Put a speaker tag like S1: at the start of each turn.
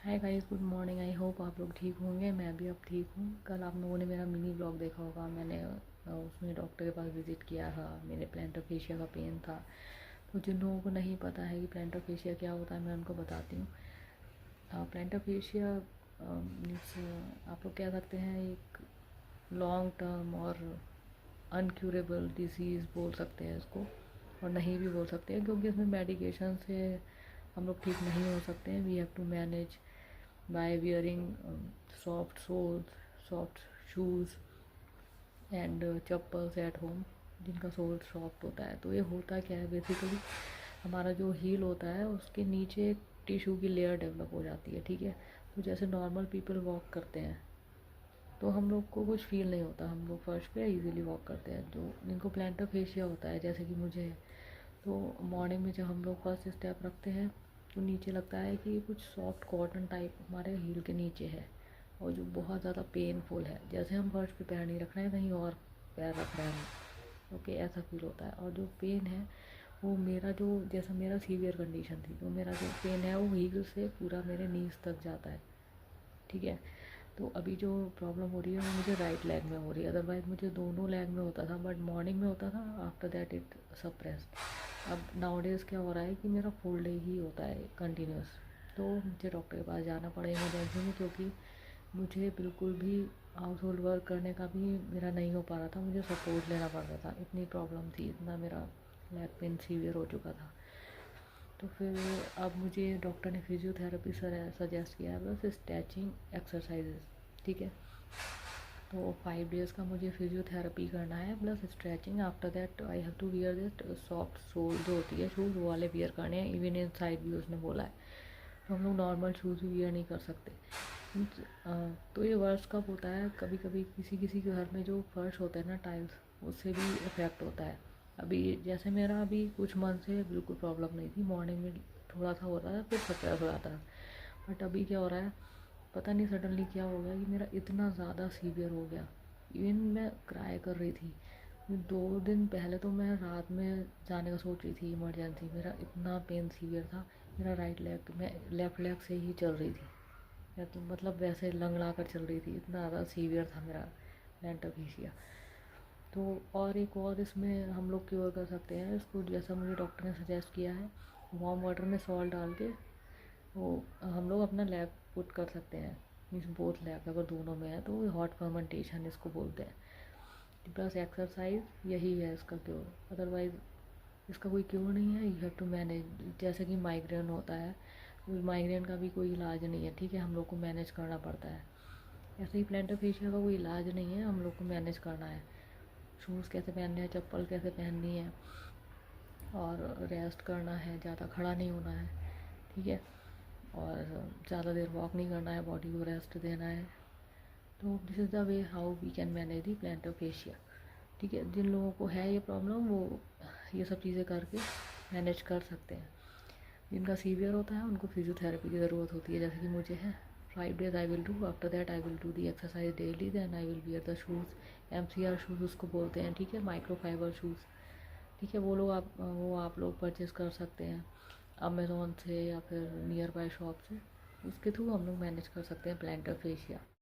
S1: Hi guys, good morning. I hope आप लोग ठीक होंगे। मैं भी अब ठीक हूँ। कल आप लोगों ने मेरा मिनी ब्लॉग देखा होगा। मैंने उसमें डॉक्टर के पास विज़िट किया था। मेरे प्लांटर फेशिया का पेन था। तो जिन लोगों को नहीं पता है कि प्लांटर फेशिया क्या होता है, मैं उनको बताती हूँ। प्लांटर फेशिया मीन्स आप लोग कह सकते हैं एक लॉन्ग टर्म और अनक्यूरेबल डिजीज़ बोल सकते हैं इसको, और नहीं भी बोल सकते हैं, क्योंकि इसमें मेडिकेशन से हम लोग ठीक नहीं हो सकते हैं। We have to manage by wearing soft soles, soft shoes and chappals at home जिनका सोल सॉफ्ट होता है। तो ये होता क्या है, बेसिकली हमारा जो हील होता है उसके नीचे एक टिश्यू की लेयर डेवलप हो जाती है। ठीक है, तो जैसे नॉर्मल पीपल वॉक करते हैं तो हम लोग को कुछ फील नहीं होता, हम लोग फर्श पे इजीली वॉक करते हैं। तो जिनको प्लांटर फेशिया होता है, जैसे कि मुझे है, तो मॉर्निंग में जब हम लोग फर्स्ट स्टेप रखते हैं तो नीचे लगता है कि कुछ सॉफ्ट कॉटन टाइप हमारे हील के नीचे है, और जो बहुत ज़्यादा पेनफुल है, जैसे हम फर्श पे पैर नहीं रख रहे हैं, कहीं और पैर रख रहे हैं। ओके, ऐसा फील होता है। और जो पेन है वो मेरा जो जैसा मेरा सीवियर कंडीशन थी, तो मेरा जो पेन है वो हील से पूरा मेरे नीज तक जाता है। ठीक है, तो अभी जो प्रॉब्लम हो रही है वो मुझे राइट लेग में हो रही है। अदरवाइज़ मुझे दोनों लेग में होता था, बट मॉर्निंग में होता था, आफ्टर दैट इट सप्रेस्ड। अब नाउडेज क्या हो रहा है कि मेरा फुल डे ही होता है कंटिन्यूस। तो मुझे डॉक्टर के पास जाना पड़ा इमरजेंसी में, क्योंकि मुझे बिल्कुल भी हाउस होल्ड वर्क करने का भी मेरा नहीं हो पा रहा था। मुझे सपोर्ट लेना पड़ता था, इतनी प्रॉब्लम थी, इतना मेरा लेग पेन सीवियर हो चुका था। तो फिर अब मुझे डॉक्टर ने फिजियोथेरेपी सजेस्ट किया है, प्लस स्ट्रेचिंग एक्सरसाइजेस। ठीक है, तो 5 डेज़ का मुझे फिजियोथेरेपी करना है plus stretching. After that I have to wear this soft sole जो होती है शूज़, वो वाले वियर करने हैं। इवन इन साइड भी उसने बोला है, तो हम लोग नॉर्मल शूज़ भी वियर नहीं कर सकते। तो ये वर्ष कब होता है, कभी कभी किसी किसी के घर में जो फर्श होता है ना, टाइल्स, उससे भी इफ़ेक्ट होता है। अभी जैसे मेरा अभी कुछ मंथ से बिल्कुल प्रॉब्लम नहीं थी, मॉर्निंग में थोड़ा सा होता था, फिर सप्रेस हो जाता था। बट अभी क्या हो रहा है पता नहीं, सडनली क्या हो गया कि मेरा इतना ज़्यादा सीवियर हो गया। इवन मैं क्राई कर रही थी। 2 दिन पहले तो मैं रात में जाने का सोच रही थी इमरजेंसी, मेरा इतना पेन सीवियर था। मेरा राइट लेग, मैं लेफ़्ट लेग से ही चल रही थी, या तो मतलब वैसे लंगड़ा कर चल रही थी, इतना ज़्यादा सीवियर था मेरा प्लांटर फेशिया। तो और एक और इसमें हम लोग क्योर कर सकते हैं इसको, जैसा मुझे डॉक्टर ने सजेस्ट किया है, वार्म वाटर में सॉल्ट डाल के वो हम लोग अपना लैब पुट कर सकते हैं। मीन्स बोथ लैब अगर दोनों में है तो हॉट फर्मेंटेशन इसको बोलते हैं। प्लस एक्सरसाइज, यही है इसका क्योर। अदरवाइज़ इसका कोई क्योर नहीं है। You have to manage. जैसे कि माइग्रेन होता है, माइग्रेन का भी कोई इलाज नहीं है। ठीक है, हम लोग को मैनेज करना पड़ता है। ऐसे ही प्लांटर फेशिया का कोई इलाज नहीं है, हम लोग को मैनेज करना है। शूज़ कैसे पहनने हैं, चप्पल कैसे पहननी है, और रेस्ट करना है, ज़्यादा खड़ा नहीं होना है। ठीक है, और ज़्यादा देर वॉक नहीं करना है, बॉडी को रेस्ट देना है। तो this is the way how we can manage the plantar fascia. ठीक है, जिन लोगों को है ये प्रॉब्लम वो ये सब चीज़ें करके मैनेज कर सकते हैं। जिनका सीवियर होता है उनको फिजियोथेरेपी की ज़रूरत होती है, जैसे कि मुझे है। 5 days I will do, after that I will do the exercise daily, then I will wear the shoes. MCR shoes उसको बोलते हैं। ठीक है, माइक्रो फाइबर शूज़। ठीक है, वो आप लोग परचेज़ कर सकते हैं अमेज़ोन से या फिर नियर बाय शॉप से। उसके थ्रू हम लोग मैनेज कर सकते हैं प्लांटर फेशिया।